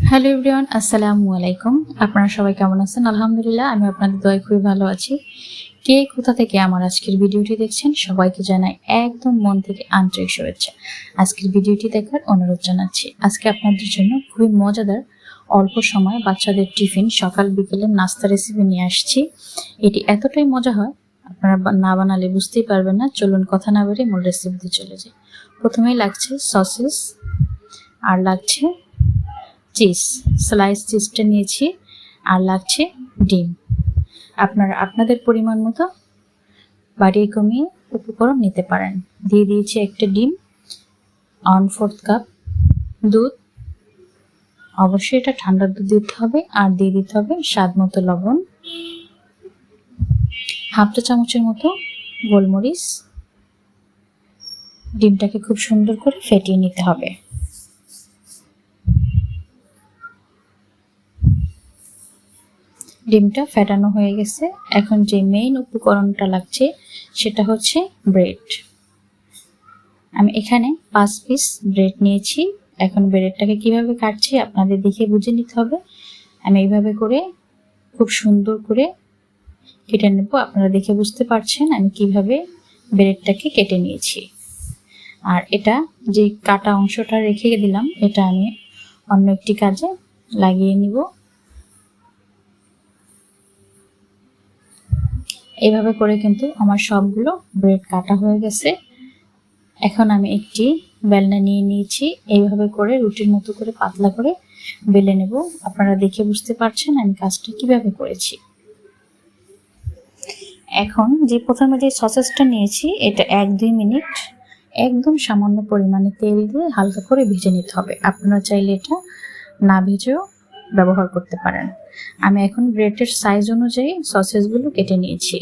Hello everyone, আসসালামু আলাইকুম। আপনারা সবাই কেমন আছেন? আলহামদুলিল্লাহ, আমি আপনাদের দয়ায় খুবই ভালো আছি। কে কোথা থেকে আমার আজকের ভিডিওটি দেখছেন সবাইকে জানাই একদম মন থেকে আন্তরিক শুভেচ্ছা। আজকের ভিডিওটি দেখার অনুরোধ জানাচ্ছি। আজকে আপনাদের জন্য খুবই মজাদার অল্প সময় বাচ্চাদের টিফিন সকাল বিকেলের নাস্তা রেসিপি নিয়ে আসছি। এটি এতটাই মজা হয় আপনারা না বানালে বুঝতেই পারবেন না। চলুন কথা না বেরিয়ে মূল রেসিপিতে চলে যাই। প্রথমেই লাগছে সসেস আর লাগছে চিজ, স্লাইস চিজটা নিয়েছি, আর লাগছে ডিম। আপনারা আপনাদের পরিমাণ মতো বাড়িয়ে কমিয়ে উপকরণ নিতে পারেন। দিয়ে দিয়েছি একটা ডিম, 1/4 কাপ দুধ, অবশ্যই এটা ঠান্ডা দুধ দিতে হবে। আর দিয়ে দিতে হবে স্বাদ মতো লবণ, 1/2 চা চামচের মতো গোলমরিচ। ডিমটাকে খুব সুন্দর করে ফেটিয়ে নিতে হবে। ডিমটা ফেটানো হয়ে গেছে। এখন যে মেইন উপকরণটা লাগছে সেটা হচ্ছে ব্রেড। আমি এখানে 5 পিস ব্রেড নিয়েছি। এখন ব্রেডটাকে কিভাবে কাটছি আপনাদের দেখে বুঝে নিতে হবে। আমি এইভাবে করে খুব সুন্দর করে কেটে নেব। আপনারা দেখে বুঝতে পারছেন আমি কিভাবে ব্রেডটাকে কেটে নিয়েছি। আর এটা যে কাটা অংশটা রেখে দিলাম, এটা আমি অন্য একটি কাজে লাগিয়ে নিব। এইভাবে করে কিন্তু আমার সবগুলো ব্রেড কাটা হয়ে গেছে। এখন আমি একটি বেলনা নিয়ে নিয়েছি। এইভাবে করে রুটির মতো করে পাতলা করে বেলে নেব। আপনারা দেখে বুঝতে পারছেন আমি কাজটা কিভাবে করেছি। এখন যে প্রথমে যে সসেসটা নিয়েছি এটা 1-2 মিনিট একদম সামান্য পরিমাণে তেল দিয়ে হালকা করে ভেজে নিতে হবে। আপনারা চাইলে এটা না ভেজেও ব্যবহার করতে পারেন। আমি এখন ব্রেডের সাইজ অনুযায়ী সসেসগুলো কেটে নিয়েছি।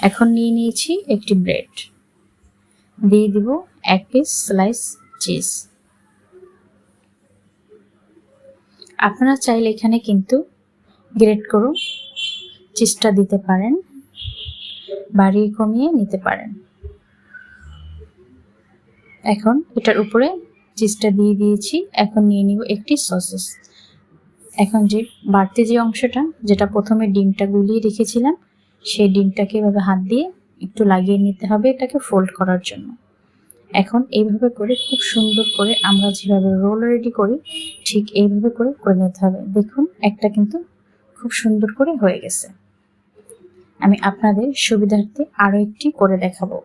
এখন নিয়ে নিয়েছি একটি ব্রেড, দিয়ে দিব 1 পিস স্লাইস চিজ। আপনারা চাইলে এখানে কিন্তু গ্রেট করুন চিজটা দিতে পারেন, বাড়িয়ে কমিয়ে নিতে পারেন। এখন এটার উপরে চিজটা দিয়ে দিয়েছি। এখন নিয়ে নিব একটি সসেস। এখন যে বাড়তি যে অংশটা যেটা প্রথমে ডিমটা গুলিয়ে রেখেছিলাম, সেই ডিমটাকে এভাবে হাত দিয়ে একটু লাগিয়ে নিতে হবে এটাকে ফোল্ড করার জন্য। এখন এইভাবে করে খুব সুন্দর করে আমরা যেভাবে রোল রেডি করি ঠিক এইভাবে করে করে নিতে হবে। দেখুন একটা কিন্তু খুব সুন্দর করে হয়ে গেছে। আমি আপনাদের সুবিধার্থে আরো একটি করে দেখাবো।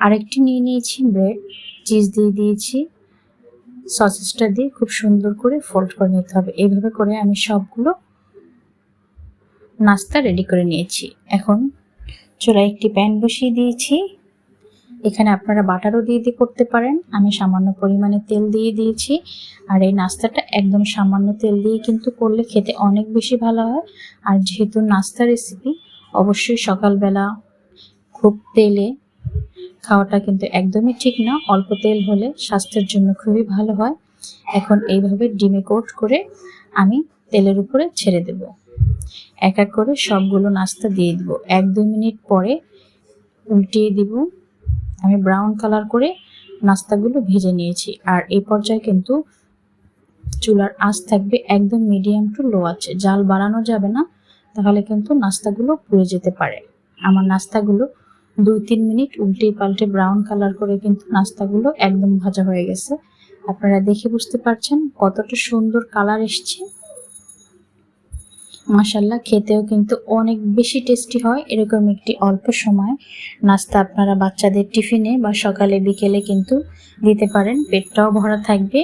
আরেকটি নিয়ে নিয়েছি ব্রেড, চিজ দিয়ে দিয়েছি, সসেসটা দিয়ে খুব সুন্দর করে ফোল্ড করে নিতে হবে। এইভাবে করে আমি সবগুলো নাস্তা রেডি করে নিয়েছি। এখন চুলায় একটি প্যান বসিয়ে দিয়েছি। এখানে আপনারা বাটারও দিয়ে করতে পারেন। আমি সামান্য পরিমাণে তেল দিয়ে দিয়েছি। আর এই নাস্তাটা একদম সামান্য তেল দিয়ে কিন্তু করলে খেতে অনেক বেশি ভালো হয়। আর যেহেতু নাস্তা রেসিপি, অবশ্যই সকালবেলা খুব তেলে খাওয়াটা কিন্তু একদমই ঠিক না। অল্প তেল হলে স্বাস্থ্যের জন্য খুবই ভালো হয়। এখন এইভাবে ডিমে কোট করে আমি তেলের উপরে ছেড়ে দেব। এক এক করে সবগুলো নাস্তা দিয়ে দিব। 1-2 মিনিট পরে উল্টিয়ে দিব। আমি ব্রাউন কালার করে নাস্তাগুলো ভেজে নিয়েছি। আর এই পর্যায়ে কিন্তু চুলার আঁচ থাকবে একদম মিডিয়াম টু লো আছে, জাল বাড়ানো যাবে না, তাহলে কিন্তু নাস্তাগুলো পুড়ে যেতে পারে। আমার নাস্তাগুলো 2-3 মিনিট উল্টে পাল্টে ব্রাউন কালার করে কিন্তু নাস্তাগুলো একদম ভাজা হয়ে গেছে। আপনারা দেখে বুঝতে পারছেন কতটা সুন্দর কালার এসছে। মাশাআল্লাহ, খেতেও কিন্তু অনেক বেশি টেস্টি হয়। এরকম একটি অল্প সময় নাস্তা আপনারা বাচ্চাদের টিফিনে বা সকালে বিকেলে কিন্তু দিতে পারেন। পেটটাও ভরা থাকবে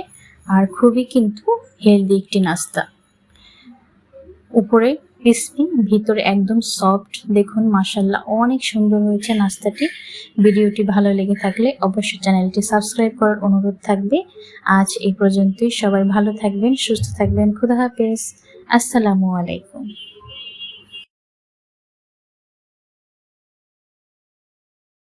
আর খুবই কিন্তু হেলদি একটি নাস্তা। উপরে ক্রিসপি, ভিতরে একদম সফট। দেখুন মাশাআল্লাহ অনেক সুন্দর হয়েছে নাস্তাটি। ভিডিওটি ভালো লেগে থাকলে অবশ্যই চ্যানেলটি সাবস্ক্রাইব করার অনুরোধ থাকবে। আজ এই পর্যন্তই। সবাই ভালো থাকবেন, সুস্থ থাকবেন। খুদা হাফেজ। আসসালামু আলাইকুম।